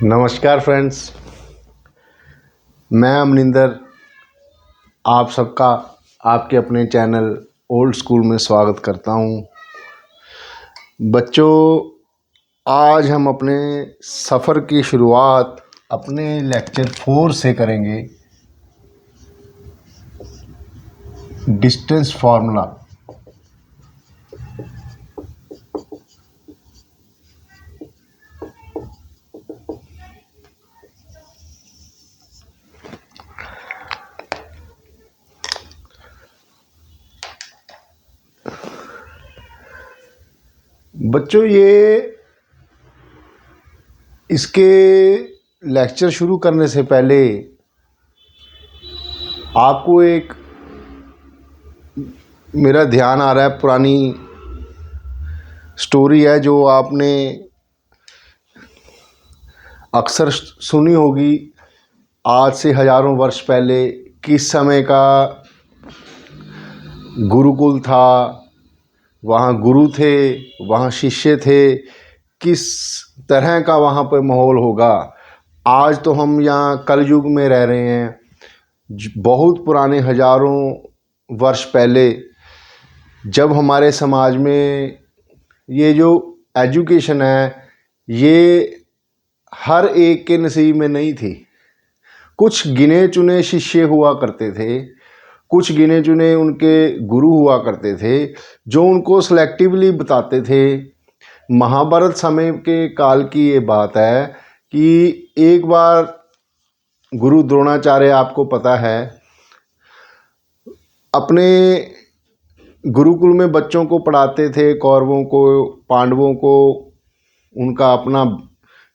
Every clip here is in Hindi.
नमस्कार फ्रेंड्स, मैं अमनिंदर आप सबका आपके अपने चैनल ओल्ड स्कूल में स्वागत करता हूं। बच्चों, आज हम अपने सफ़र की शुरुआत अपने लेक्चर 4 से करेंगे। Distance formula. बच्चों, ये इसके लेक्चर शुरू करने से पहले आपको एक मेरा ध्यान आ रहा है, पुरानी स्टोरी है जो आपने अक्सर सुनी होगी। आज से हज़ारों वर्ष पहले किस समय का गुरुकुल था, वहाँ गुरु थे, वहाँ शिष्य थे, किस तरह का वहाँ पर माहौल होगा। आज तो हम यहाँ कलयुग में रह रहे हैं। बहुत पुराने हज़ारों वर्ष पहले जब हमारे समाज में ये जो एजुकेशन है, ये हर एक के नसीब में नहीं थी। कुछ गिने चुने शिष्य हुआ करते थे, कुछ गिने चुने उनके गुरु हुआ करते थे जो उनको सेलेक्टिवली बताते थे। महाभारत समय के काल की ये बात है कि एक बार गुरु द्रोणाचार्य, आपको पता है, अपने गुरुकुल में बच्चों को पढ़ाते थे, कौरवों को, पांडवों को। उनका अपना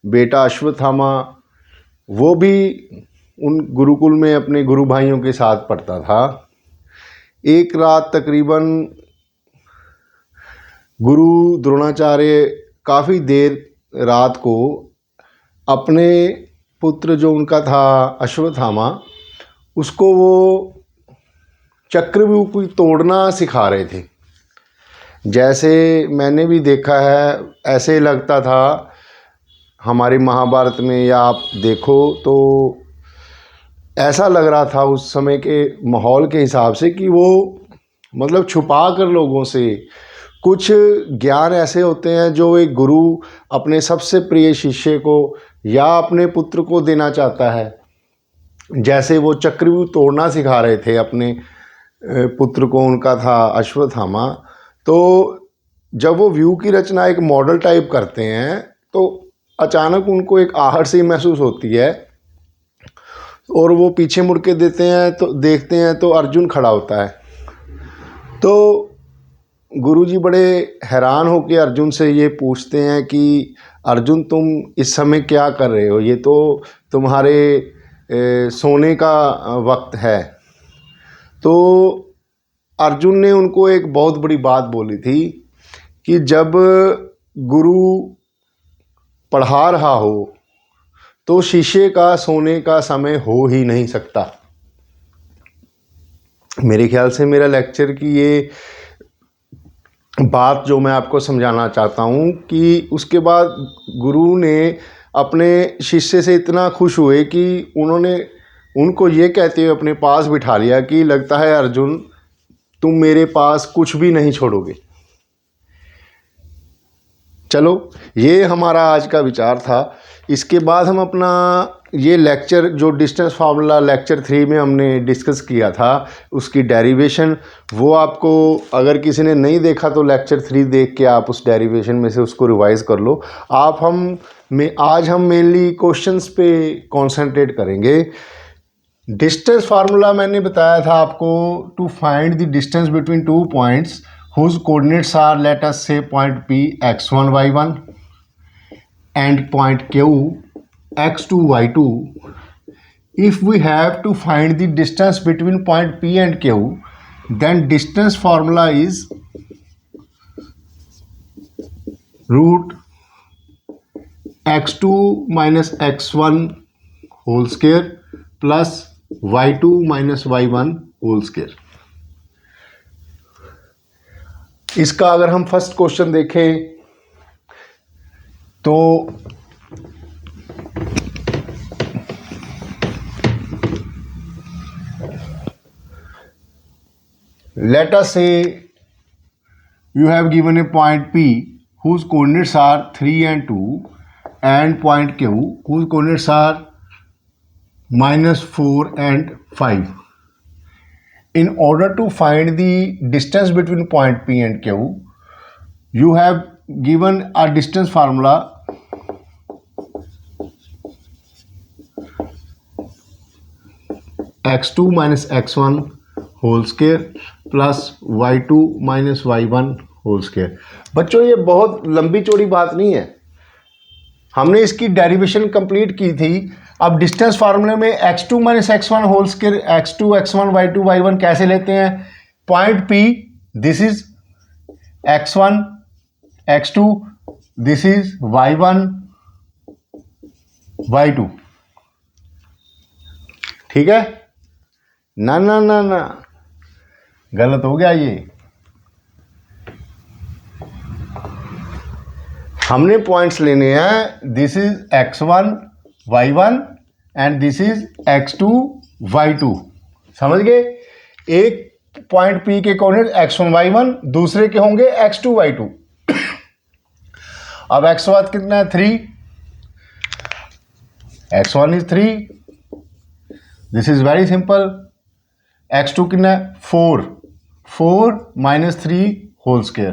बेटा अश्वत्थामा, वो भी उन गुरुकुल में अपने गुरु भाइयों के साथ पढ़ता था। एक रात तकरीबन गुरु द्रोणाचार्य काफ़ी देर रात को अपने पुत्र जो उनका था अश्वत्थामा, उसको वो चक्रव्यूह को तोड़ना सिखा रहे थे। जैसे मैंने भी देखा है, ऐसे लगता था हमारे महाभारत में, या आप देखो तो ऐसा लग रहा था उस समय के माहौल के हिसाब से कि वो मतलब छुपा कर लोगों से कुछ ज्ञान ऐसे होते हैं जो एक गुरु अपने सबसे प्रिय शिष्य को या अपने पुत्र को देना चाहता है। जैसे वो चक्रव्यूह तोड़ना सिखा रहे थे अपने पुत्र को, उनका था अश्वत्थामा। तो जब वो व्यू की रचना एक मॉडल टाइप करते हैं तो अचानक उनको एक आहट सी महसूस होती है और वो पीछे मुड़ के देखते हैं तो अर्जुन खड़ा होता है। तो गुरुजी बड़े हैरान होकर अर्जुन से ये पूछते हैं कि अर्जुन, तुम इस समय क्या कर रहे हो? ये तो तुम्हारे सोने का वक्त है। तो अर्जुन ने उनको एक बहुत बड़ी बात बोली थी कि जब गुरु पढ़ा रहा हो तो शिष्य का सोने का समय हो ही नहीं सकता। मेरे ख्याल से मेरा लेक्चर की ये बात जो मैं आपको समझाना चाहता हूँ कि उसके बाद गुरु ने अपने शिष्य से इतना खुश हुए कि उन्होंने उनको ये कहते हुए अपने पास बिठा लिया कि लगता है अर्जुन, तुम मेरे पास कुछ भी नहीं छोड़ोगे। चलो, ये हमारा आज का विचार था। इसके बाद हम अपना ये लेक्चर जो डिस्टेंस फार्मूला लेक्चर 3 में हमने डिस्कस किया था, उसकी डेरिवेशन, वो आपको अगर किसी ने नहीं देखा तो लेक्चर 3 देख के आप उस डेरिवेशन में से उसको रिवाइज़ कर लो। आज हम मेनली क्वेश्चंस पे कंसंट्रेट करेंगे। डिस्टेंस फार्मूला मैंने बताया था आपको, to find the distance between two points whose coordinates are, let us say, point P x1 y1 and point Q x2 y2. If we have to find the distance between point P and Q, then distance formula is root x2 minus x1 whole square plus y2 minus y1 whole square. इसका अगर हम फर्स्ट क्वेश्चन देखें तो Let us say you have given a point P whose coordinates are 3 and 2 and point Q whose coordinates are -4 and 5. In order to find the distance between point P and Q, you have given a distance formula x2 minus x1 whole square plus y2 minus y1 whole square. बच्चों ये बहुत लंबी चौड़ी बात नहीं है, हमने इसकी डेरिवेशन कंप्लीट की थी। अब डिस्टेंस फार्मूले में x2 minus x1 whole square, x2 x1 y2 y1 कैसे लेते हैं? Point P, this is x1 x2, this is y1 y2, ठीक है ना? ना ना ना, गलत हो गया ये। हमने पॉइंट्स लेने हैं, this is x1 y1 and this is x2 y2। समझ गए? एक पॉइंट P के कोऑर्डिनेट x1 y1, दूसरे के होंगे x2 y2। अब x वाट कितना है? 3, x1 is 3, this is very simple. x2 कितना है? 4 minus 3 whole square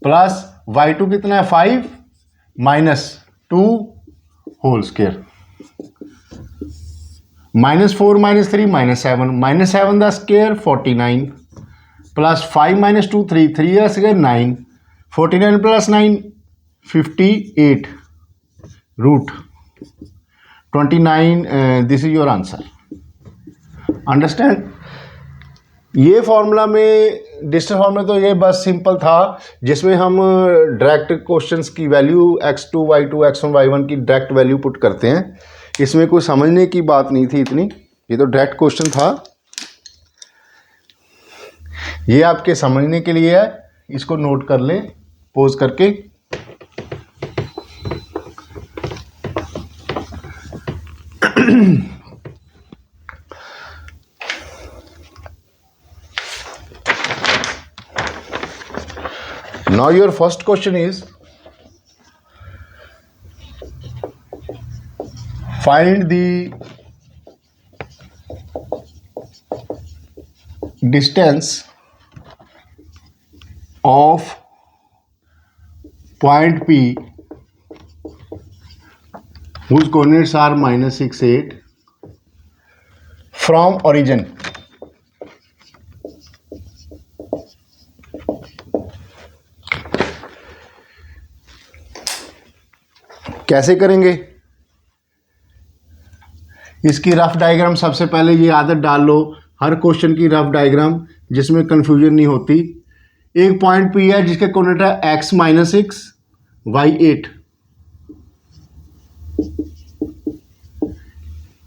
plus y2 कितना है? 5 minus 2 whole square. -4 minus 3 -7, -7 the square 49 plus 5 minus 2 3 का square 9, 49 plus 9 58 root 29। This is your answer. Understand? ये फॉर्मूला में, डिस्टेंस फॉर्मूला तो ये बस सिंपल था, जिसमें हम डायरेक्ट क्वेश्चंस की value x2 y2 x1 y1 की डायरेक्ट वैल्यू पुट करते हैं। इसमें कोई समझने की बात नहीं थी इतनी, ये तो डायरेक्ट क्वेश्चन था। ये आपके समझने के लिए है, इसको नोट कर ले पॉज करके। Now your first question is, find the distance of point P whose coordinates are -6 8 from origin। कैसे करेंगे इसकी रफ डायग्राम? सबसे पहले ये आदत डाल लो, हर क्वेश्चन की रफ डायग्राम, जिसमें कंफ्यूजन नहीं होती। एक पॉइंट P है जिसके कोऑर्डिनेट है x -6 y 8।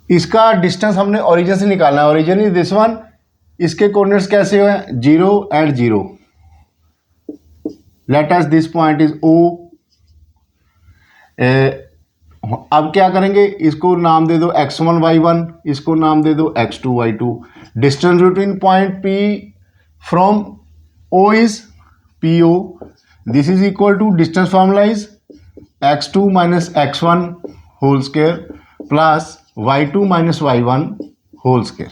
इसका डिस्टेंस हमने ओरिजिन से निकालना है, ओरिजिन इज दिस वन। इसके कोऑर्डिनेट्स कैसे हुए? 0 and 0। Let us this point is O। अब क्या करेंगे? इसको नाम दे दो x1 y1, इसको नाम दे दो x2 y2। Distance between point P from O is PO। This is equal to, distance formula is x2 minus x1 whole square plus y2 minus y1 whole square.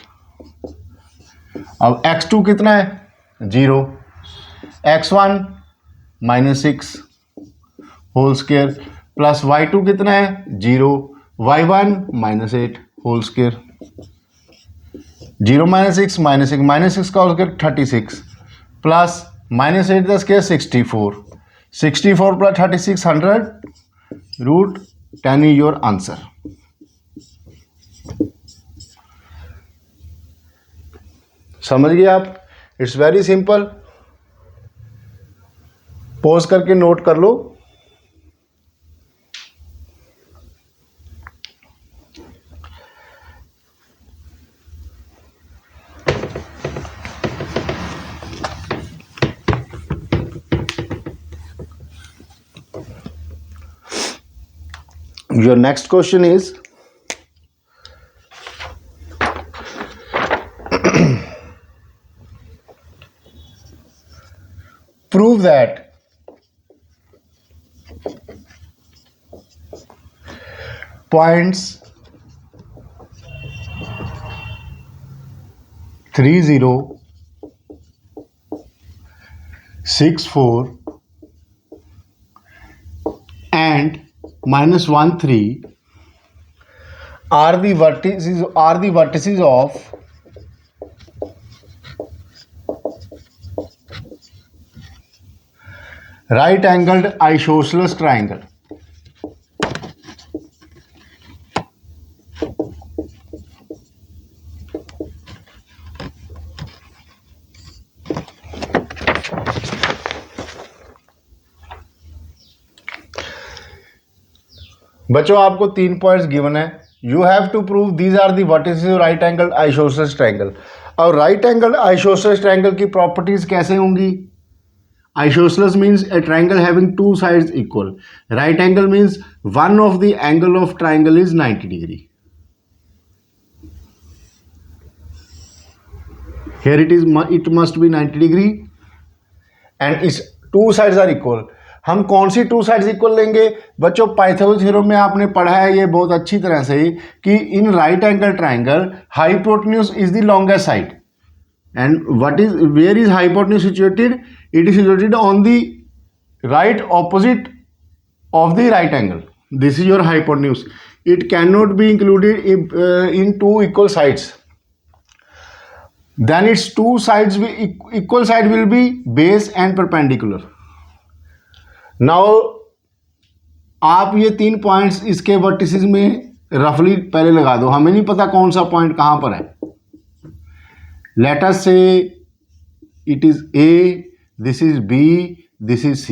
अब x2 कितना है? 0, x1 -6 whole square plus y2 कितना है? 0, y1 -8 होल स्क्वायर। 0 -6 -6 का होल स्क्वायर 36 प्लस -8 का square 64 plus 36 100 root 10 is your answer. समझ गए आप? It's very simple. पॉज करके नोट कर लो। Your next question is, prove that points 3064 and -13 are the vertices of right angled isosceles triangle. बच्चों आपको 3 पॉइंट्स गिवन है. You have to prove these are the vertices of right angle isosceles triangle. और राइट एंगल आइसोसेलेस ट्रायंगल की प्रॉपर्टीज कैसे होंगी? Isosceles means a triangle having two sides equal. Right angle means one of the angle of triangle is 90 degree. Here it must be 90 degree and its two sides are equal. हम कौन सी टू साइड्स इक्वल लेंगे? बच्चों पाइथागोरस थ्योरम में आपने पढ़ा है ये बहुत अच्छी तरह से कि in right angle triangle hypotenuse is the longest side. And where is hypotenuse situated? It is situated on the right opposite of the right angle. This is your hypotenuse. It can not be included in two equal sides. Then its two sides equal side will be base and perpendicular. Now आप ये 3 पॉइंट्स इसके वर्टिसेस में रफली पहले लगा दो. हमें नहीं पता कौन सा पॉइंट कहाँ पर है. लेट अस से it is A, this is B, this is C.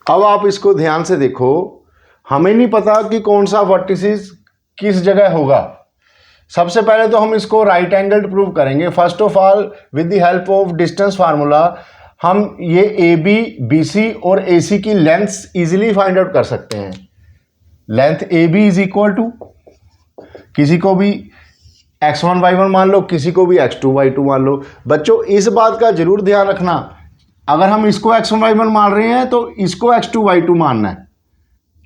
अब आप इसको ध्यान से देखो. हमें नहीं पता कि कौन सा वर्टिसेस किस जगह होगा. सबसे पहले तो हम इसको राइट एंगल्ड प्रूव करेंगे. First of all with the help of distance formula हम ये AB, BC और AC की लेंथ्स इजीली फाइंड आउट कर सकते हैं. Length AB is equal to किसी को भी x1 y1 मान लो, किसी को भी x2 y2 मान लो. बच्चों इस बात का जरूर ध्यान रखना, अगर हम इसको x1 y1 मान रहे हैं तो इसको x2 y2 मानना है.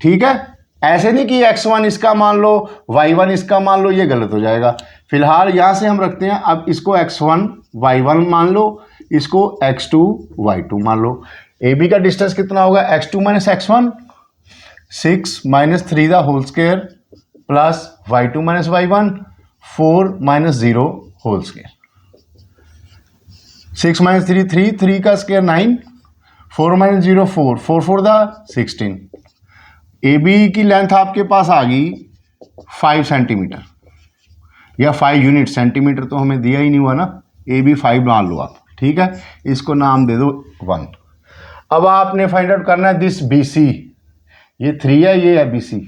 ठीक है, ऐसे नहीं कि x1 इसका मान लो y1 इसका मान लो, ये गलत हो जाएगा. फिलहाल यहां से हम रखते हैं. अब इसको x1 y1 मान लो, इसको x2 y2 मान लो. AB का डिस्टेंस कितना होगा? x2 minus x1, 6 minus 3 the whole square plus y2 minus y1, 4 minus 0 whole square. 6 minus 3 3, 3 का स्क्वायर 9, 4 माइनस 0 4, 4 4 द 16. AB की लेंथ आपके पास आ गई 5 सेंटीमीटर या 5 यूनिट. सेंटीमीटर तो हमें दिया ही नहीं हुआ ना. AB 5 मान लो आप. ठीक है, इसको नाम दे दो 1. अब आपने फाइंड आउट करना है दिस BC. ये 3 है, ये है BC.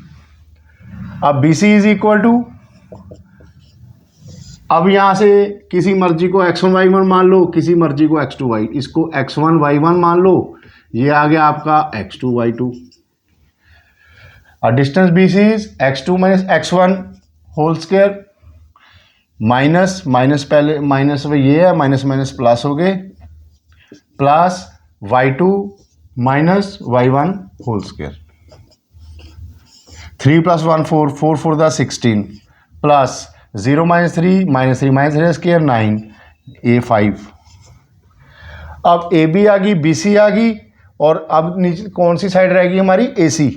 अब BC इज इक्वल टू, अब यहां से किसी मर्जी को x1 y1 मान लो, किसी मर्जी को x2 y. इसको x1 y1 मान लो, ये आ गया आपका x2 y2. और distance BC is x2 minus x1 whole square minus minus, पहले माइनस ये है, माइनस माइनस प्लस हो गए, plus y2 minus y1 whole square. 3 plus 1 4, 4 4 the 16 plus 0 minus 3 minus 3 minus 3 square 9, A 5. अब AB आ गई, BC आ गई, और अब नीचे कौन सी साइड रहेगी हमारी? AC,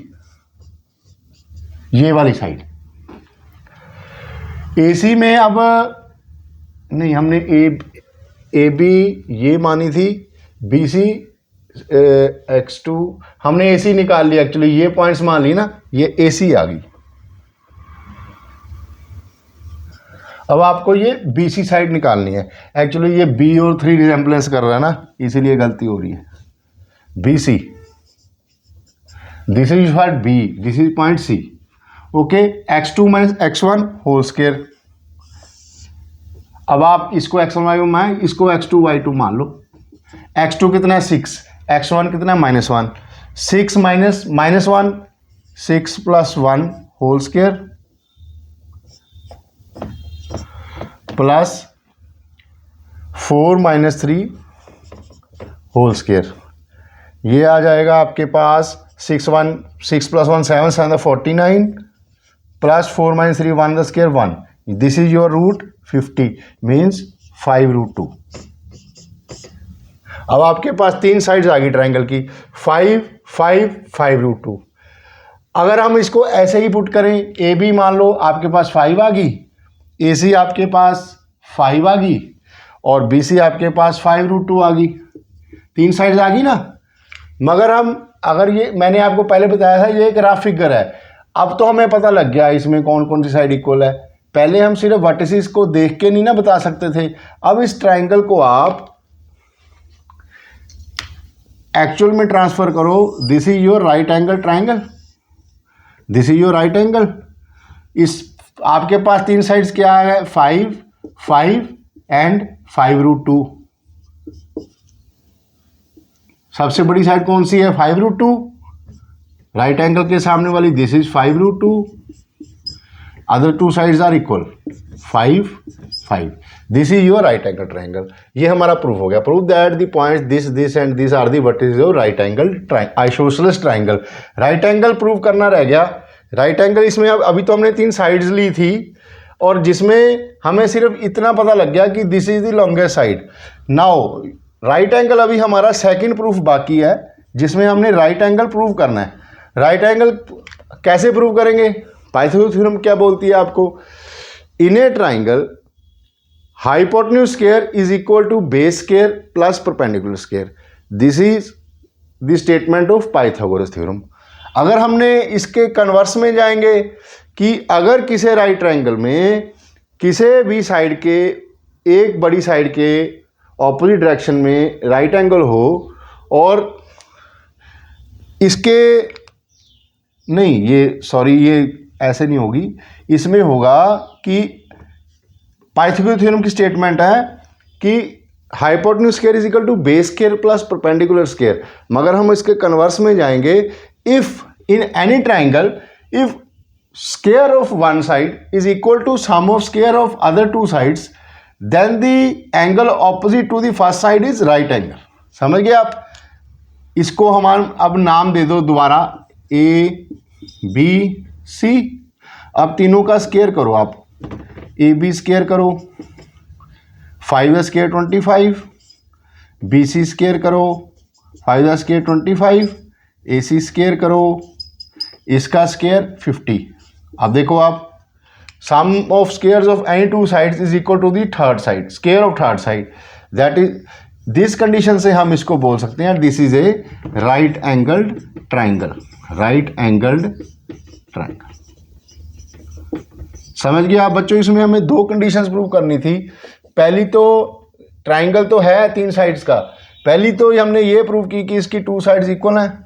ये वाली साइड. AC में अब नहीं, हमने AB ये मानी थी, BC x2 हमने AC निकाल लिया. एक्चुअली ये पॉइंट्स मान ली ना, ये AC आ गई. अब आपको ये BC साइड निकालनी है. एक्चुअली ये B और 3 रिजेम्बलेंस कर रहा है ना, इसीलिए गलती हो रही है. BC, this is what B, this is point C. Okay, x2 minus x1 whole square. अब आप इसको x1 y1 मान, इसको x2 y2 मान लो. x2 कितना है? 6. x1 कितना है? -1. 6 minus -1, 6 plus 1 whole square plus 4 minus 3 whole square, ये आ जाएगा आपके पास 6 plus 1 7 7 49 plus 4 minus 3 1 the square 1, this is your root 50 means 5√2। अब आपके पास तीन साइड्स आ गई ट्राइंगल की, 5 5 5√2। अगर हम इसको ऐसे ही पुट करें, ए बी मान लो आपके पास 5 आ गई, ए सी आपके पास 5 आ गई और बी सी आपके पास 5√2 आ गई, तीन साइड्स आ गई ना। मगर हम अगर ये मैंने आपको पहले बताया था ये एक रफ फिगर है, अब तो हमें पता लग गया इसमें कौन कौन सी साइड इक्वल है। पहले हम सिर्फ वर्टिसेस को देख के नहीं ना बता सकते थे। अब इस ट्राइंगल को आप एक्चुअल में ट्रांसफर करो, this is your right angle triangle, this is your right angle. इस आपके पास तीन साइड्स क्या है, 5 5 एंड 5√2। सबसे बड़ी साइड कौन सी है, 5√2, राइट एंगल के सामने वाली, this is 5√2, other two sides are equal 5 5, this is your right angle triangle. ये हमारा प्रूफ हो गया। Proof that the points this this and this are the what is your right angle isosceles triangle. Right angle prove करना रह गया। राइट एंगल इसमें अभी तो हमने तीन साइड्स ली थी और जिसमें हमें सिर्फ इतना पता लग गया कि this is the longest side. Now right angle अभी हमारा सेकंड प्रूफ बाकी है जिसमें हमने राइट एंगल प्रूव करना है। राइट एंगल कैसे प्रूव करेंगे, पाइथागोरस थ्योरम क्या बोलती है आपको, in a triangle hypotenuse square is equal to base square plus perpendicular square, this is the statement of Pythagoras theorem. अगर हमने इसके कन्वर्स में जाएंगे कि अगर किसी राइट ट्राइंगल में किसी भी साइड के एक बड़ी साइड के ऑपोजिट डायरेक्शन में राइट एंगल हो और इसके नहीं ये सॉरी ये ऐसे नहीं होगी, इसमें होगा कि पाइथागोरस थ्योरम की स्टेटमेंट है कि hypotenuse square is equal to base square plus perpendicular square. मगर हम इसके कन्वर्स में जाएंगे, if in any triangle if square of one side is equal to sum of square of other two sides then the angle opposite to the first side is right angle. समझ गए आप। इसको हम अब नाम दे दो दोबारा, ए बी सी। अब तीनों का स्क्वायर करो आप, ए बी स्क्वायर करो 5 स्क्वायर 25, बी सी स्क्वायर करो 5 स्क्वायर 25, ए सी स्क्वायर करो इसका स्क्वायर 50। अब देखो आप, sum of squares of any two sides is equal to the third side, square of third side, that is this condition से हम इसको बोल सकते हैं this is a right angled triangle, right angled triangle. समझ गए आप बच्चों। इसमें हमें दो कंडीशंस प्रूव करनी थी। पहली तो ट्राइंगल तो है तीन साइड्स का, पहली तो हमने ये प्रूव की कि इसकी टू साइड्स इक्वल हैं।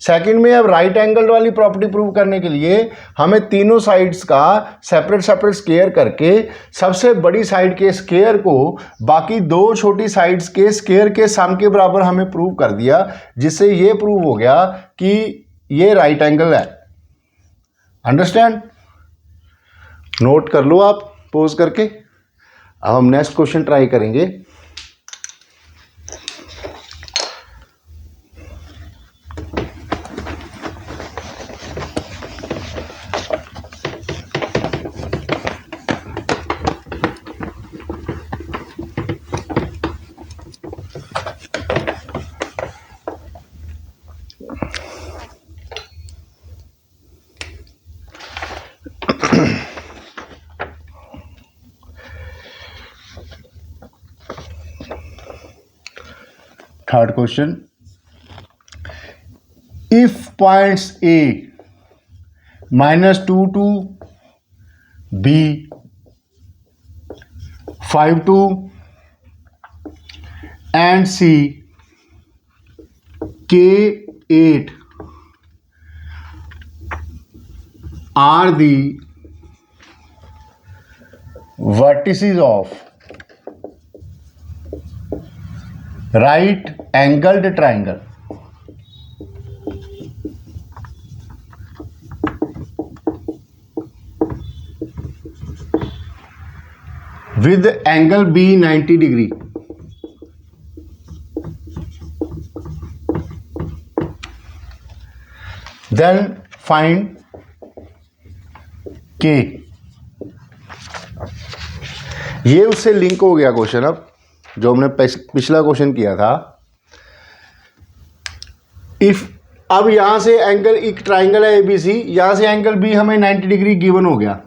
सेकंड में अब राइट एंगल वाली प्रॉपर्टी प्रूव करने के लिए हमें तीनों साइड्स का सेपरेट सेपरेट स्क्वायर करके सबसे बड़ी साइड के स्क्वायर को बाकी दो छोटी साइड्स के स्क्वायर के सम के बराबर हमें प्रूव कर दिया, जिससे ये प्रूव हो गया कि ये राइट एंगल है। अंडरस्टैंड, नोट कर लो आप पोज करके। अब हम नेक्स्ट क्वेश्चन ट्राई करेंगे। Third question, if points A -2 to B 5 to and C K8 are the vertices of right angled triangle, with angle B 90 degree, then find K. ये उससे लिंक हो गया क्वेश्चन, अब जो हमने पिछला क्वेश्चन किया था। इफ अब यहां से एंगल, एक ट्राइंगल है एबीसी, यहां से एंगल बी हमें 90 डिग्री गिवन हो गया।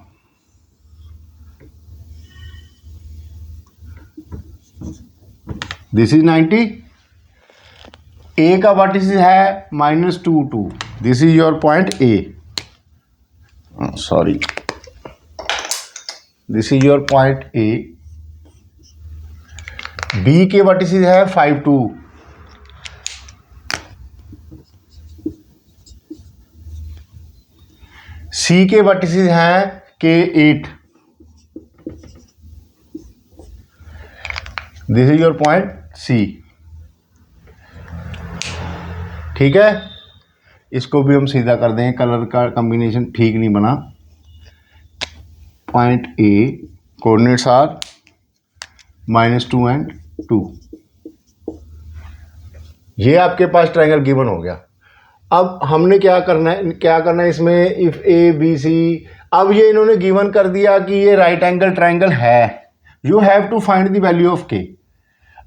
दिस इज 90, ए का वर्टिस है -2 this is your point A, sorry, this is your point A. B के वर्टिस है 5 2, सी के वर्टिस हैं K 8, this is your point C. ठीक है, इसको भी हम सीधा कर देंगे, कलर का कॉम्बिनेशन ठीक नहीं बना। Point A coordinates are -2 and 2। ये आपके पास ट्रायंगल गिवन हो गया। अब हमने क्या करना है इसमें, इफ ए बी सी, अब ये इन्होंने गिवन कर दिया कि ये राइट एंगल ट्रायंगल है, you have to find the value of K.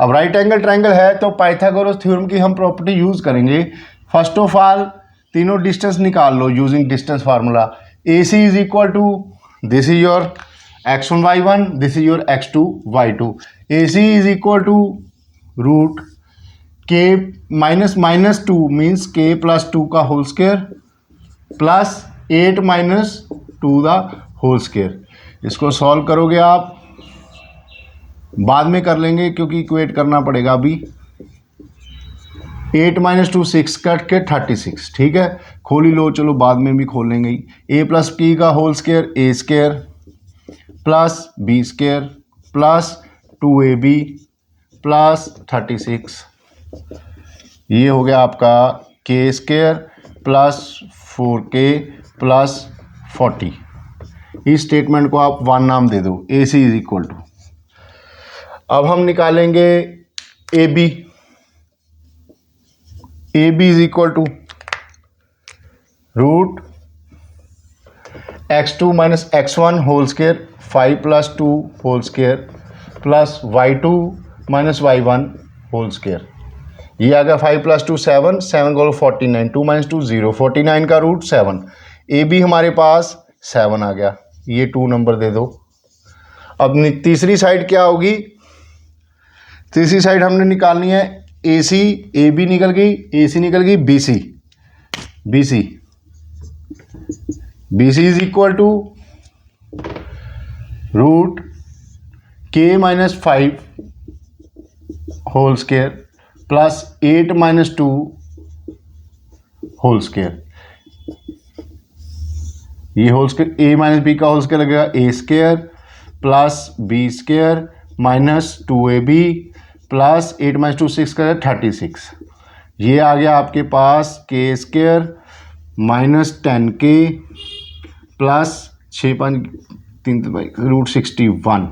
अब राइट एंगल ट्रायंगल है तो पाइथागोरस थ्योरम की हम प्रॉपर्टी यूज करेंगे। फर्स्ट ऑफ ऑल तीनों डिस्टेंस निकाल लो using distance formula. A C is equal to, this is your x1 y1, this is your x2 y2। A C is equal to root k -2 means k +2 का whole square plus 8 - 2 the whole square. इसको सॉल्व करोगे आप, बाद में कर लेंगे क्योंकि इक्वेट करना पड़ेगा अभी। 8 - 2 6 कट के 36, ठीक है, खोल ही लो, चलो बाद में भी खोल लेंगे। a + p का whole square a square plus b square plus 2ab plus 36, ये हो गया आपका के स्क्वायर प्लस 4k प्लस 40। इस स्टेटमेंट को आप 1 नाम दे दो, A C is equal to. अब हम निकालेंगे A B, A B is equal to root x2 - x1 whole square 5 + 2 whole square plus y2 - y1 whole square. ये आ गया 5 + 2 7, 7 को 49, 2 - 2 0, 49 का रूट 7। ए बी हमारे पास 7 आ गया, ये 2 नंबर दे दो। अब तीसरी साइड क्या होगी, तीसरी साइड हमने निकालनी है ए सी, ए बी निकल गई, ए सी निकल गई, B C, B C, B C is equal to root K -5 whole square plus 8 - 2 whole square. ये होल स्क्वायर a - b का होल स्क्वायर लगेगा a square plus b square minus 2ab plus 8 - 2 6 का 36। ये आ गया आपके पास k square -10k plus 6 5 3 root 61।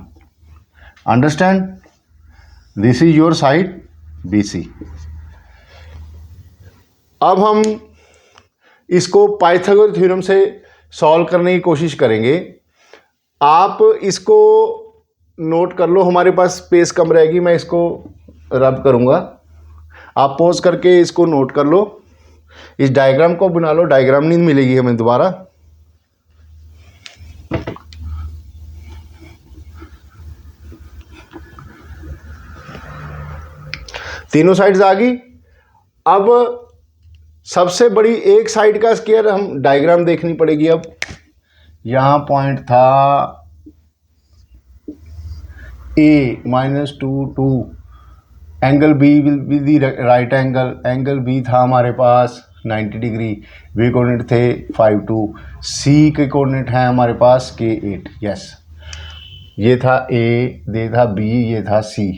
Understand, this is your side BC। अब हम इसको पाइथागोरस थ्योरम से सॉल्व करने की कोशिश करेंगे। आप इसको नोट कर लो, हमारे पास स्पेस कम रहेगी, मैं इसको रब करूंगा, आप पॉज करके इसको नोट कर लो। इस डायग्राम को बना लो, डायग्राम नहीं मिलेगी हमें दोबारा। तीनों साइड्स आ गई। अब सबसे बड़ी एक साइड का स्क्वायर हम डायग्राम देखनी पड़ेगी। अब यहां पॉइंट था a -2 2, angle b will be the right angle, angle b था हमारे पास 90 डिग्री, वे कोऑर्डिनेट थे 5 2, c के कोऑर्डिनेट हैं हमारे पास k 8, यस, ये था a, ये था b, ये था c।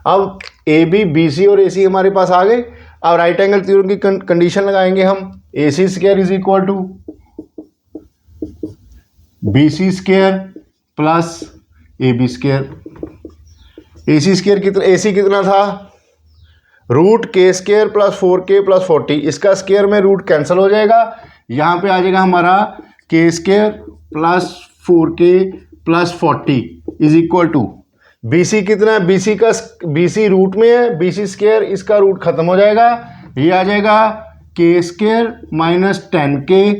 अब ए बी बी सी और ए सी हमारे पास आ गए। अब राइट एंगल थ्योरम की कंडीशन लगाएंगे हम, A C square is equal to B C square plus A B square, A C square कितना, ए सी कितना था रूट के स्क्वायर प्लस 4k प्लस 40, इसका स्क्वायर में रूट कैंसिल हो जाएगा, यहाँ पे आ जाएगा हमारा K square plus 4k plus 40 is equal to B C कितना है, बी सी का बी सी रूट में है, बी सी स्क्वायर इसका रूट खत्म हो जाएगा, ये आ जाएगा K square minus 10k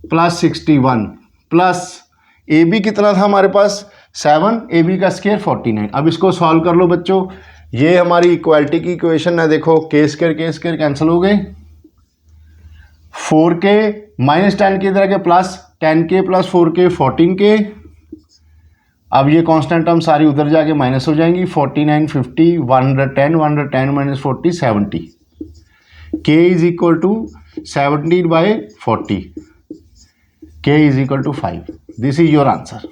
plus 61 plus A B कितना था हमारे पास 7, ए बी का स्क्वायर 49। अब इसको सॉल्व कर लो बच्चों, ये हमारी इक्वालिटी की इक्वेशन है, देखो के स्क्वायर कैंसिल हो गए, 4k माइनस 10 की तरह के plus 10k plus 4k 14k, अब ये कांस्टेंट टर्म सारी उधर जाके माइनस हो जाएंगी, 49 50 110 minus 40 70, k is equal to 17/40, k is equal to 5, this is your answer.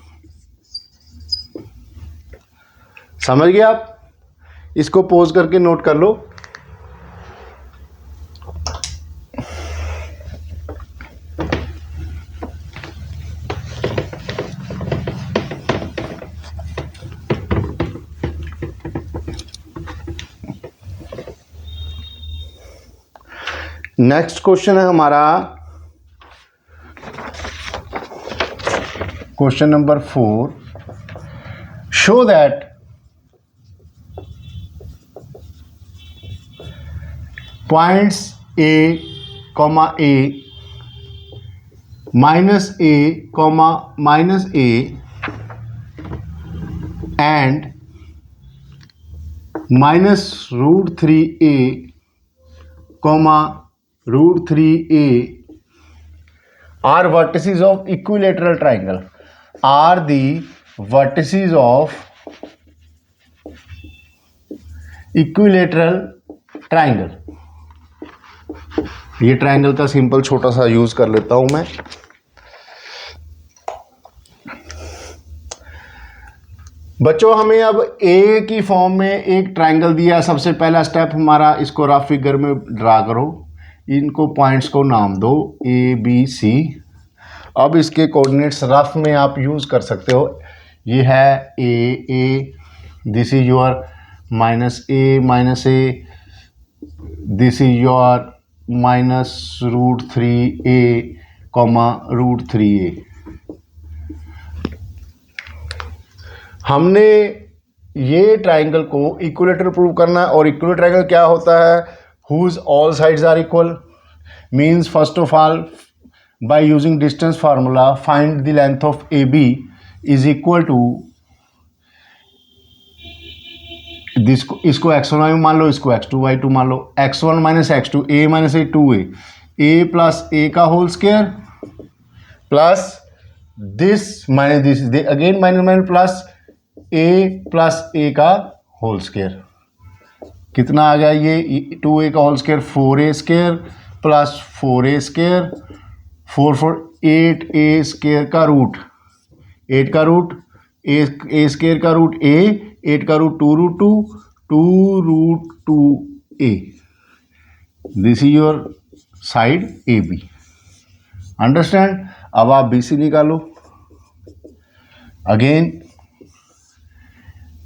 समझ गए आप? इसको पॉज करके नोट कर लो। नेक्स्ट क्वेश्चन है हमारा question number 4, show that points a, minus a, minus a and minus √3a, √3a are vertices of equilateral triangle, are the vertices of equilateral triangle। ये ट्राइंगल का सिंपल छोटा सा यूज कर लेता हूं मैं। बच्चों हमें अब ए की फॉर्म में एक ट्राइंगल दिया, सबसे पहला स्टेप हमारा, इसको रफ फिगर में ड्रा करो, इनको पॉइंट्स को नाम दो ए बी सी। अब इसके कोऑर्डिनेट्स रफ में आप यूज कर सकते हो, ये है a, this is your minus a, this is your minus √3a, √3a। हमने ये ट्राइंगल को इक्विलेटरल प्रूव करना है, और इक्विलेटरल ट्राइंगल क्या होता है, whose all sides are equal, means first of all by using distance formula find the length of A B is equal to, इसको x1y मान लो, इसको x2y2 मान लो, x1 minus x2 a minus a 2a, a plus a का whole square plus this minus this again minus plus a plus a का होल स्क्वायर, कितना आ गया ये 2a का whole square 4a square plus 4a square 4 8a square का रूट, 8 का रूट a स्क्वायर का रूट a, 8 का root 2√2a, this is your side A B. Understand? अब आप बी सी निकालो, again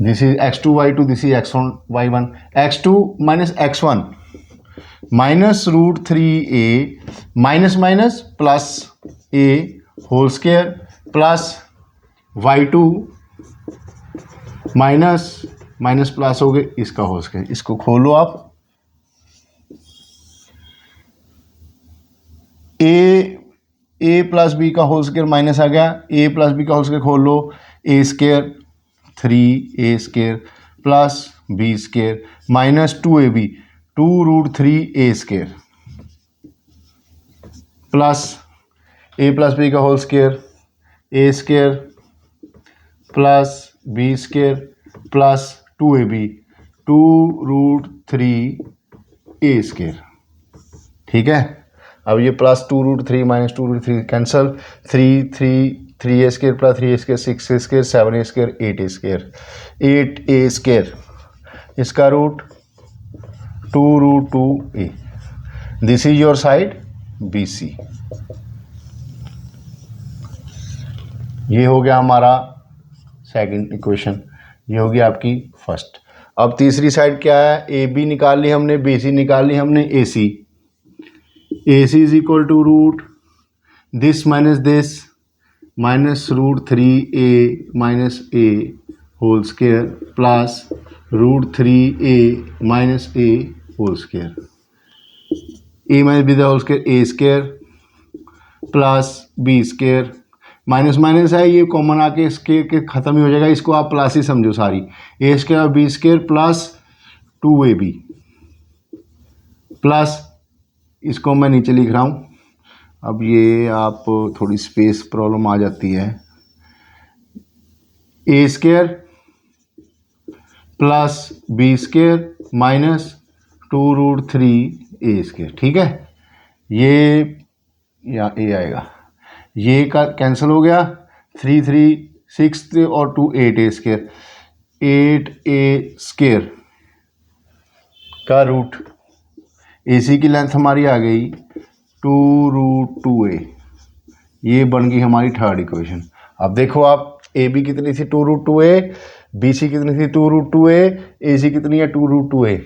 this is x2y2, this is x1y1, x2 minus x1 minus √3a minus minus plus a whole square plus y2 minus minus plus हो गए इसका होल स्क्वायर, इसको खोलो आप, ए प्लस बी का होल स्क्वायर माइनस आ गया, ए प्लस बी का होल स्क्वायर खोल लो, a square 3a square plus b square minus 2ab 2√3a square plus a plus B का whole square a square plus b square plus 2ab 2√3a square. ठीक है, अब ये plus 2√3 minus 2√3 cancel, 3a square plus 3a square 6a square 7a square 8a square 8a square, इसका root 2√2a, this is your side BC। ये हो गया हमारा सेकंड इक्वेशन, ये होगी आपकी फर्स्ट। अब तीसरी साइड क्या है, ए बी निकाल ली हमने, बी सी निकाल ली हमने, A C is equal to root this minus root 3a minus a whole square plus root 3a minus a whole square, a minus b the whole square a square plus b square, minus minus है ये कॉमन आके स्क्वायर के ख़त्म ही हो जाएगा, इसको आप प्लस ही समझो सारी, ए स्क्वायर और B square plus 2ab plus, इसको मैं नीचे लिख रहा हूँ। अब ये आप थोड़ी स्पेस प्रॉब्लम आ जाती है, a square plus b square minus 2√3 a square, ठीक है। ये यहाँ ए आएगा, ये का कैंसिल हो गया, 3 3 6 और 2 8 ए स्क्वायर, 8a स्क्वायर का रूट, ए सी की लेंथ हमारी आ गई 2√2a, ये बन गई हमारी थर्ड इक्वेशन। अब देखो आप, ए बी कितनी थी 2√2a, बी सी कितनी थी 2√2a, ए सी कितनी है 2√2a।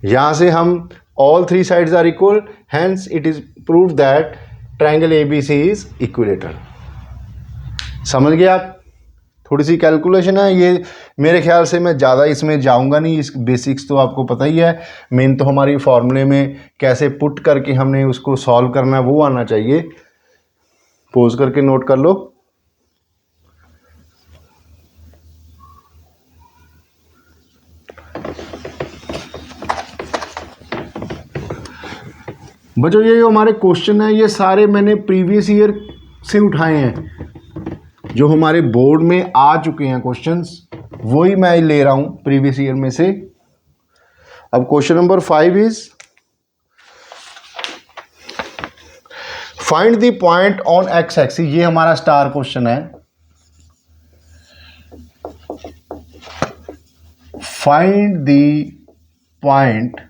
यहाँ से हम all three sides are equal, hence it is prove that triangle A B C is equilateral. समझ गए आप? थोड़ी सी कैलकुलेशन है ये, मेरे ख्याल से मैं ज़्यादा इसमें जाऊंगा नहीं, इस बेसिक्स तो आपको पता ही है, मेन तो हमारी फॉर्मूले में कैसे पुट करके हमने उसको सॉल्व करना है वो आना चाहिए। पोज करके नोट कर लो। बच्चों ये जो हमारे क्वेश्चन है ये सारे मैंने प्रीवियस ईयर से उठाए हैं, जो हमारे बोर्ड में आ चुके हैं क्वेश्चंस, वही मैं ले रहा हूं प्रीवियस ईयर में से। अब question number 5 is find the point on X axis, ये हमारा स्टार क्वेश्चन है। Find the point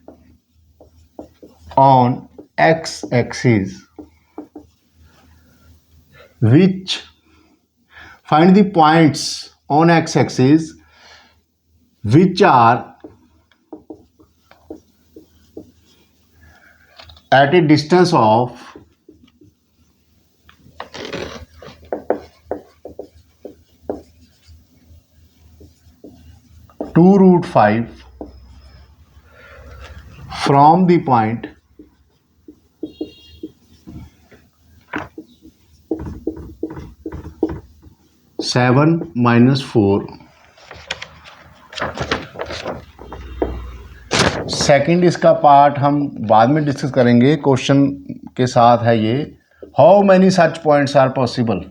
on X axis which find the points on x-axis which are at a distance of 2√5 from the point 7 - 4। Second इसका पार्ट हम बाद में डिस्कस करेंगे, क्वेश्चन के साथ है ये, how many such points are possible.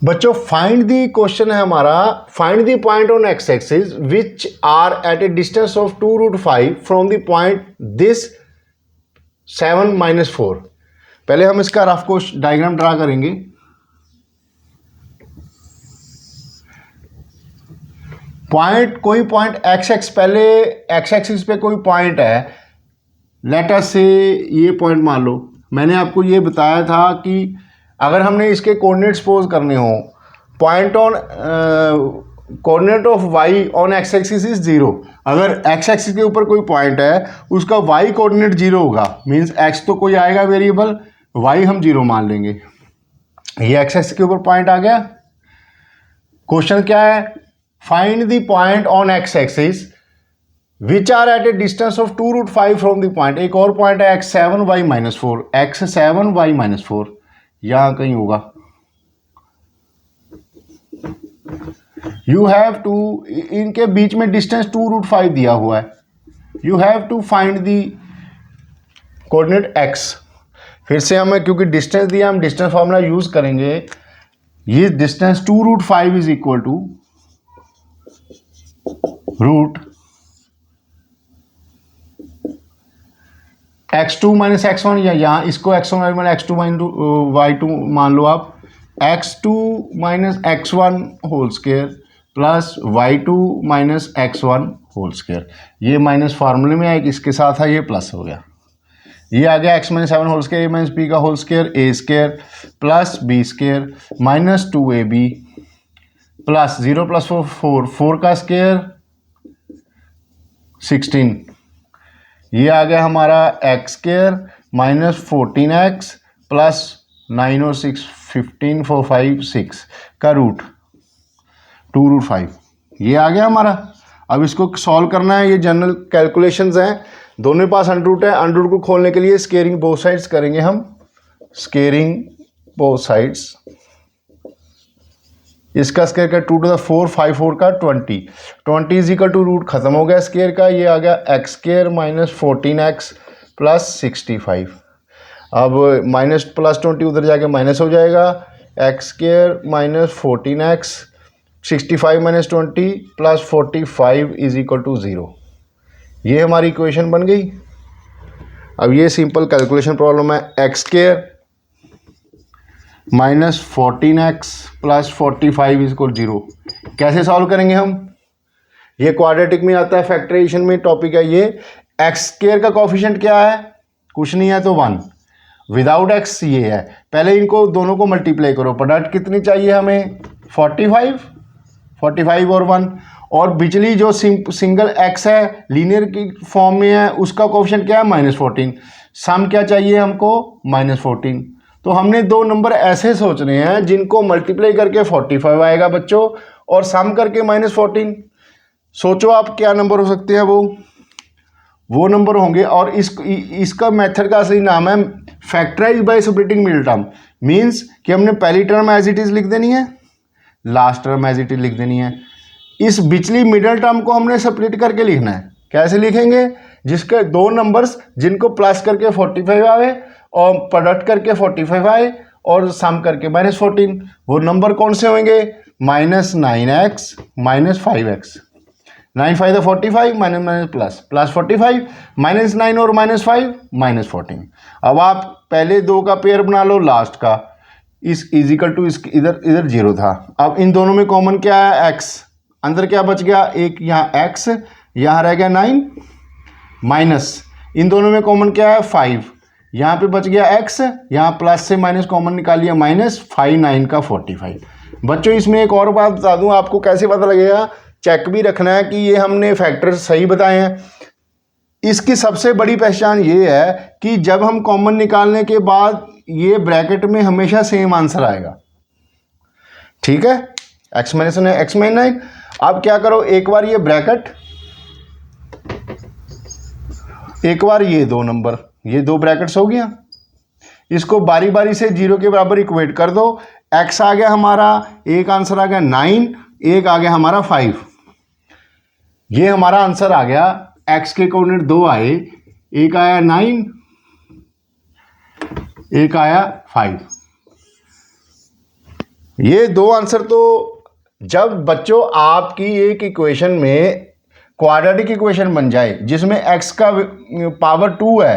बच्चों फाइंड दी क्वेश्चन है हमारा, find the point on X axis which are at a distance of 2√5 from the point this 7 - 4। पहले हम इसका रफ कोश डायग्राम ड्रा करेंगे। पॉइंट, कोई पॉइंट एक्स एक्स, पहले एक्स एक्सिस पे कोई पॉइंट है, लेट अस से ये पॉइंट मान लो। मैंने आपको ये बताया था कि अगर हमने इसके कोऑर्डिनेट सपोज करने हो, point on coordinate of Y on X axis is 0। अगर एक्स एक्सिस के ऊपर कोई पॉइंट है उसका वाई कोऑर्डिनेट 0 होगा, मींस एक्स तो कोई आएगा वेरिएबल, वाई हम 0 मान लेंगे। ये एक्स एक्सिस के ऊपर पॉइंट आ गया। क्वेश्चन क्या है, find the point on X axis which are at a distance of 2√5 from the point. एक और पॉइंट है x7 y - 4, x7 y - 4 यहां कहीं होगा। यू हैव टू, इनके बीच में डिस्टेंस 2√5 दिया हुआ है, you have to find the coordinate x। फिर से हमें क्योंकि डिस्टेंस दिया, हम डिस्टेंस फॉर्मूला यूज करेंगे। ये distance 2√5 is equal to root x2 - x1, या यहाँ इसको x1 - x2 - y2 मान लो आप, x2 minus x1 whole square plus y2 minus x1 whole square. ये माइनस फार्मूले में आए, इसके साथ है ये प्लस हो गया। ये आ गया x minus 7 whole square, a minus b का whole square, a square plus b square minus 2ab plus 0 plus 4 4 का स्क्वायर 16। ये आ गया हमारा x square minus 14x plus 9 और 6 15 4 5 6 का रूट 2 रूट 5। ये आ गया हमारा। अब इसको सॉल्व करना है, ये जनरल कैलकुलेशंस हैं, दोनों के पास अंडर रूट है। अंडर रूट को खोलने के लिए स्केयरिंग बोथ साइड्स करेंगे हम, स्केयरिंग बोथ साइड्स। इसका स्केयर का 2 to the 4 5 4 का 20 इज इक्वल टू रूट खत्म हो गया स्केयर का। ये आ गया x square minus 14x plus 65। अब माइनस प्लस 20 उधर जाके माइनस हो जाएगा, X square minus 14x 65 minus 20 plus 45 is equal to 0। ये हमारी इक्वेशन बन गई। अब ये सिंपल कैलकुलेशन प्रॉब्लम है, X square minus 14x plus 45 is equal 0। कैसे सॉल्व करेंगे हम? ये क्वाड्रेटिक में आता है, फैक्टराइजेशन में टॉपिक है ये। एक्स स्केयर का कोफिशिएंट क्या है? कुछ नहीं है तो 1, विदाउट एक्स ये है। पहले इनको दोनों को मल्टीप्लाई करो, प्रोडक्ट कितनी चाहिए हमें? 45 और 1। और बिजली जो सिंगल एक्स है लीनियर की फॉर्म में है, उसका कोफिशिएंट क्या है? माइनस 14। सम क्या चाहिए हमको? माइनस 14। तो हमने दो नंबर ऐसे सोचने हैं जिनको मल्टीप्लाई करके 45 आएगा बच्चों, और सम करके माइनस 14। सोचो आप क्या नंबर हो सकते हैं? वो नंबर होंगे। और इसका मेथड का असली नाम है factorise by subtracting middle term. Means कि हमने पहली टर्म एज इट इज लिख देनी है, last term as it is लिख देनी है। इस बिचली मिडिल टर्म को हमने स्प्लिट करके लिखना है। कैसे लिखेंगे? जिसके दो नंबर्स जिनको प्लस करके 45 आए और प्रोडक्ट करके 45 आए और सम करके माइनस 14, वो नंबर कौन से होंगे? Minus 9x minus 5x। 9 5 तो 45 माइनस माइनस प्लस 45 माइनस 9 और माइनस 5 माइनस 14। अब आप पहले दो का पेयर बना लो, लास्ट का इस इजिकल टू इस इधर 0 था। अब इन दोनों में कॉमन क्या है? x। अंदर क्या बच गया? एक यहाँ x, यहाँ रह गया 9 माइनस इन दोनों में कॉमन क्या है? 5। यहाँ पे बच गया x, यहाँ प्लस से माइनस कॉमन निकालिए, माइनस 5 9 का 45। बच्चों इसमें एक और बात बता दूँ आपको, कैसे पता लगेगा? चेक भी रखना है कि ये हमने फैक्टर सही बताए हैं। इसकी सबसे बड़ी पहचान ये है कि जब हम कॉमन निकालने के बाद ये ब्रैकेट में हमेशा सेम आंसर आएगा। ठीक है, x माइनस 9 x माइनस 9। अब क्या करो, एक बार ये ब्रैकेट, एक बार ये दो नंबर, ये दो ब्रैकेट्स हो गया। इसको बारी बारी से 0 के बराबर इक्वेट कर दो। x आ गया हमारा, एक आंसर आ गया 9, एक आ गया हमारा 5। ये हमारा आंसर आ गया। x के कोऑर्डिनेट 2 आए, एक आया 9, एक आया 5। ये दो आंसर तो जब बच्चों आपकी एक इक्वेशन में क्वाड्रेटिक इक्वेशन बन जाए जिसमें x का पावर 2 है,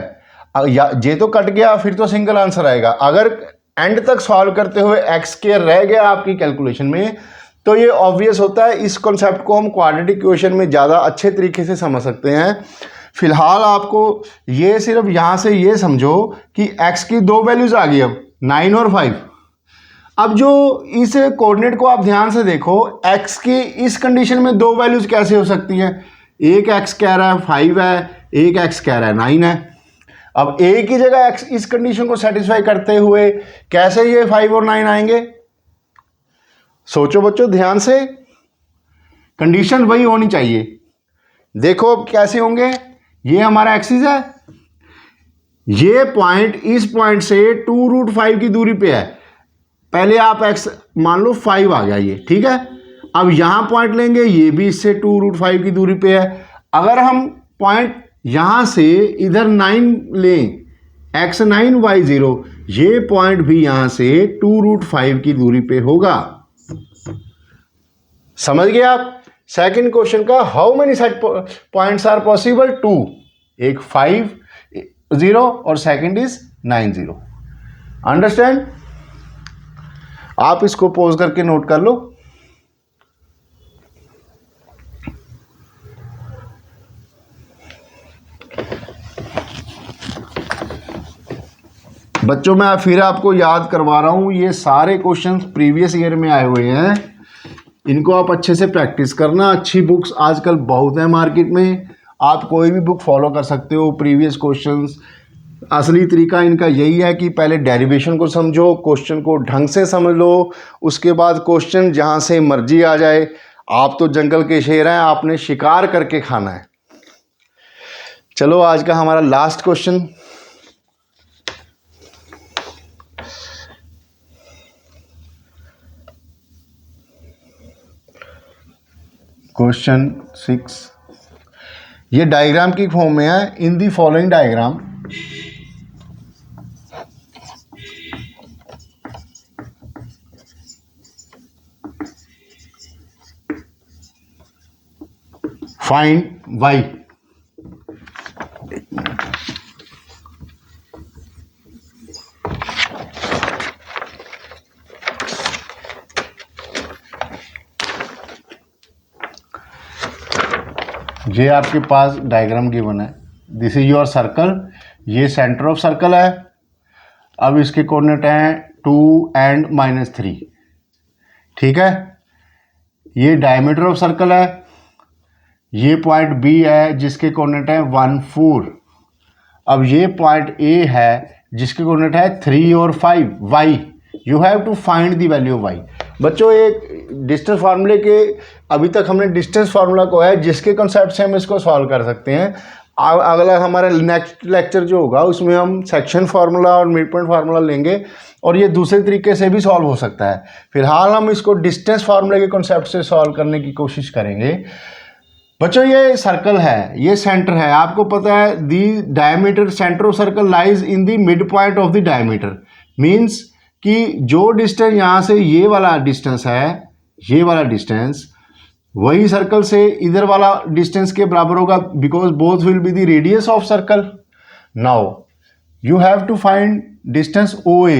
ये तो कट गया, फिर तो सिंगल आंसर आएगा। अगर एंड तक सॉल्व करते हुए x स्क्वायर रह गया आपकी कैलकुलेशन में, तो ये ऑब्वियस होता है। इस कॉन्सेप्ट को हम क्वाड्रेटिक इक्वेशन में ज़्यादा अच्छे तरीके से समझ सकते हैं। फिलहाल आपको ये सिर्फ यहाँ से ये समझो कि x की दो वैल्यूज आ गई, अब 9 और 5। अब जो इस कोऑर्डिनेट को आप ध्यान से देखो, x की इस कंडीशन में दो वैल्यूज कैसे हो सकती हैं? एक x कह रहा है 5 है, एक x कह रहा है 9 है। अब एक ही जगह x इस कंडीशन को सेटिस्फाई करते हुए कैसे ये 5 और 9 आएंगे? सोचो बच्चों ध्यान से, कंडीशन वही होनी चाहिए। देखो अब कैसे होंगे। ये हमारा एक्सिस है, ये पॉइंट इस पॉइंट से 2 रूट 5 की दूरी पे है। पहले आप x मान लो 5 आ गया ये, ठीक है। अब यहां पॉइंट लेंगे, ये भी इससे 2 रूट 5 की दूरी पे है। अगर हम पॉइंट यहां से इधर 9 लें, x 9 y 0, ये पॉइंट भी यहां से 2 रूट 5 की दूरी पे होगा। समझ गए आप? सेकंड क्वेश्चन का how many set points are possible? 2, एक 5 0 और सेकंड इज 9 0। अंडरस्टैंड? आप इसको पॉज करके नोट कर लो। बच्चों मैं फिर आपको याद करवा रहा हूँ, ये सारे क्वेश्चंस प्रीवियस ईयर में आए हुए हैं, इनको आप अच्छे से प्रैक्टिस करना। अच्छी बुक्स आजकल बहुत है मार्केट में, आप कोई भी बुक फॉलो कर सकते हो। प्रीवियस क्वेश्चंस, असली तरीका इनका यही है कि पहले डेरिवेशन को समझो, क्वेश्चन को ढंग से समझ लो, उसके बाद क्वेश्चन जहाँ से मर्जी आ जाए। आप तो जंगल के शेर हैं, आपने शिकार करके खाना है। चलो आज का हमारा लास्ट क्वेश्चन, क्वेश्चन 6। ये डायग्राम की फॉर्म में है। In the following diagram find y. ये आपके पास डायग्राम गिवन है। दिस इज योर सर्कल, ये सेंटर ऑफ सर्कल है। अब इसके कोऑर्डिनेट हैं 2 and -3, ठीक है। ये डायमीटर ऑफ सर्कल है। ये पॉइंट बी है जिसके कोऑर्डिनेट है 1, 4। अब ये पॉइंट ए है जिसके कोऑर्डिनेट है 3 और 5। Y, you have to find the value of y. बच्चों एक डिस्टेंस फार्मूले के, अभी तक हमने डिस्टेंस फार्मूला को है जिसके कंसेप्ट से हम इसको सॉल्व कर सकते हैं। अगला हमारा नेक्स्ट लेक्चर जो होगा उसमें हम सेक्शन फार्मूला और मिड पॉइंट फार्मूला लेंगे, और ये दूसरे तरीके से भी सॉल्व हो सकता है। फिलहाल हम इसको डिस्टेंस फार्मूले के कंसेप्ट से सॉल्व करने की कोशिश करेंगे। बच्चों ये सर्कल है, ये सेंटर है, आपको पता है दी diameter centre of circle lies in the mid point of the diameter. Means कि जो डिस्टेंस यहाँ से ये वाला डिस्टेंस है, ये वाला डिस्टेंस वही सर्कल से इधर वाला डिस्टेंस के बराबर होगा, because both will be the radius of circle. Now you have to find distance O A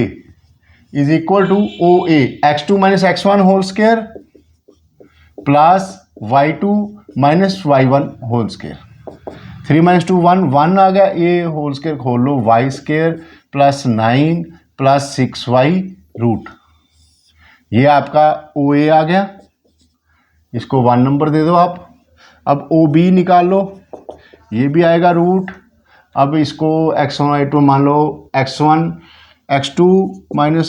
is equal to O A x2 - x1 whole square plus y2 - y1 whole square. 3 - 2 1 आ गया, ये होल स्क्वायर खोल लो, y square plus 9 plus 6y root. ये आपका ओ ए आ गया, इसको 1 नंबर दे दो आप। अब ओ बी निकाल लो, ये भी आएगा रूट। अब इसको x1 y2 मान लो x1 x2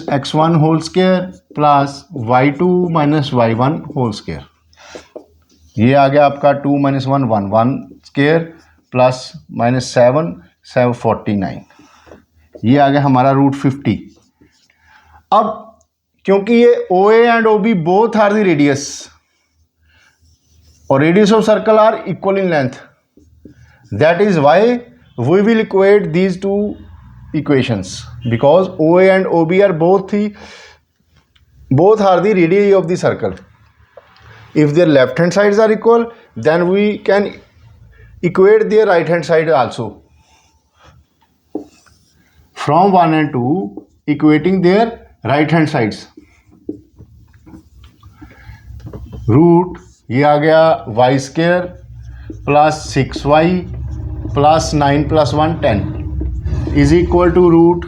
- x1 whole square plus y2 - y1 whole square. ये आ गया आपका 2 - 1 1 1 स्क्वायर प्लस -7 7 49। ये आ गया हमारा रूट 50। अब क्योंकि ये O A and O B both are the radius, और radius of circle are equal in length, that is why we will equate these two equations, because OA and OB are both are the radii of the circle. If their left hand sides are equal, then we can equate their right hand side also. From 1 and 2 equating their right hand sides. Root ये आ गया y square plus 6y plus 9 + 1 10 is equal to root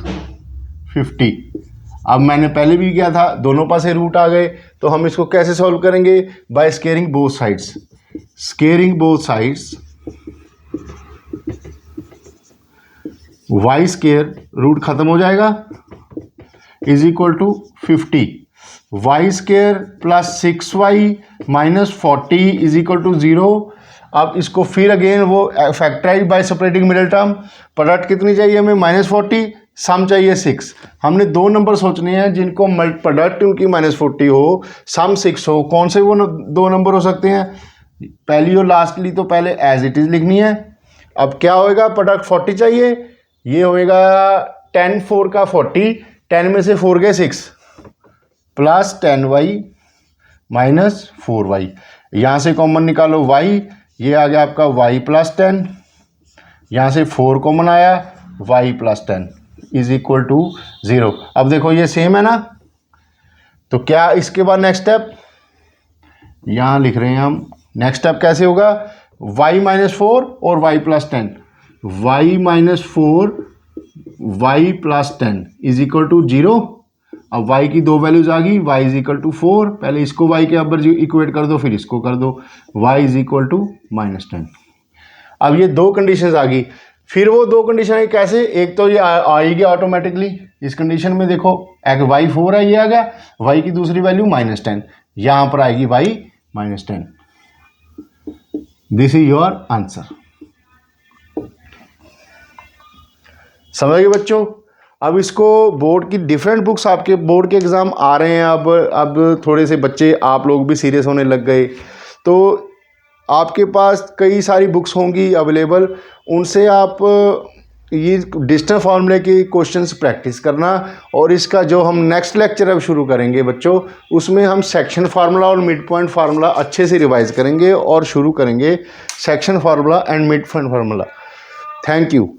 50। अब मैंने पहले भी किया था, दोनों पास से रूट आ गए, तो हम इसको कैसे सॉल्व करेंगे? By squaring both sides. Squaring both sides, y square root खत्म हो जाएगा is equal to 50। Y square plus 6y minus 40 is equal to 0। अब इसको फिर अगेन वो factorise by separating middle term. Product कितनी चाहिए हमें? -40, सम चाहिए 6। हमने दो नंबर सोचने हैं जिनको प्रोडक्ट उनकी -40 हो, सम 6 हो। कौन से वो दो नंबर हो सकते हैं? पहली और लास्टली तो पहले एज इट इज़ लिखनी है। अब क्या होएगा? प्रोडक्ट 40 चाहिए, ये होएगा 10 4 का 40, 10 में से 4 गए 6 प्लस 10y माइनस 4y। यहाँ से कॉमन निकालो y, ये आ गया आपका y प्लस 10, यहाँ से 4 कॉमन आया, y plus 10 is equal to 0। अब देखो ये सेम है ना, तो क्या इसके बाद नेक्स्ट स्टेप यहाँ लिख रहे हैं हम। नेक्स्ट स्टेप कैसे होगा, y माइनस 4 और y plus 10, y minus 4 y plus 10 is equal to 0। अब y की दो वैल्यूज आ गई, y इज इक्वल टू 4, पहले इसको y के अबर इक्वेट कर दो, फिर इसको कर दो, y इज इक्वल टू -10। अब ये दो कंडीशंस आ गई। फिर वो दो कंडीशन है कैसे, एक तो ये आएगी ऑटोमेटिकली इस कंडीशन में, देखो एक y 4 है, ये आ गया, y की दूसरी वैल्यू -10, यहां पर आएगी y -10। This is your answer. समझ गए बच्चों। अब इसको बोर्ड की डिफरेंट बुक्स, आपके बोर्ड के एग्ज़ाम आ रहे हैं, अब थोड़े से बच्चे आप लोग भी सीरियस होने लग गए, तो आपके पास कई सारी बुक्स होंगी अवेलेबल, उनसे आप ये डिजिटल फार्मूले के क्वेश्चंस प्रैक्टिस करना। और इसका जो हम नेक्स्ट लेक्चर अब शुरू करेंगे बच्चों, उसमें हम सेक्शन फार्मूला और मिड पॉइंट फार्मूला अच्छे से रिवाइज करेंगे और शुरू करेंगे section formula and mid point formula. Thank you.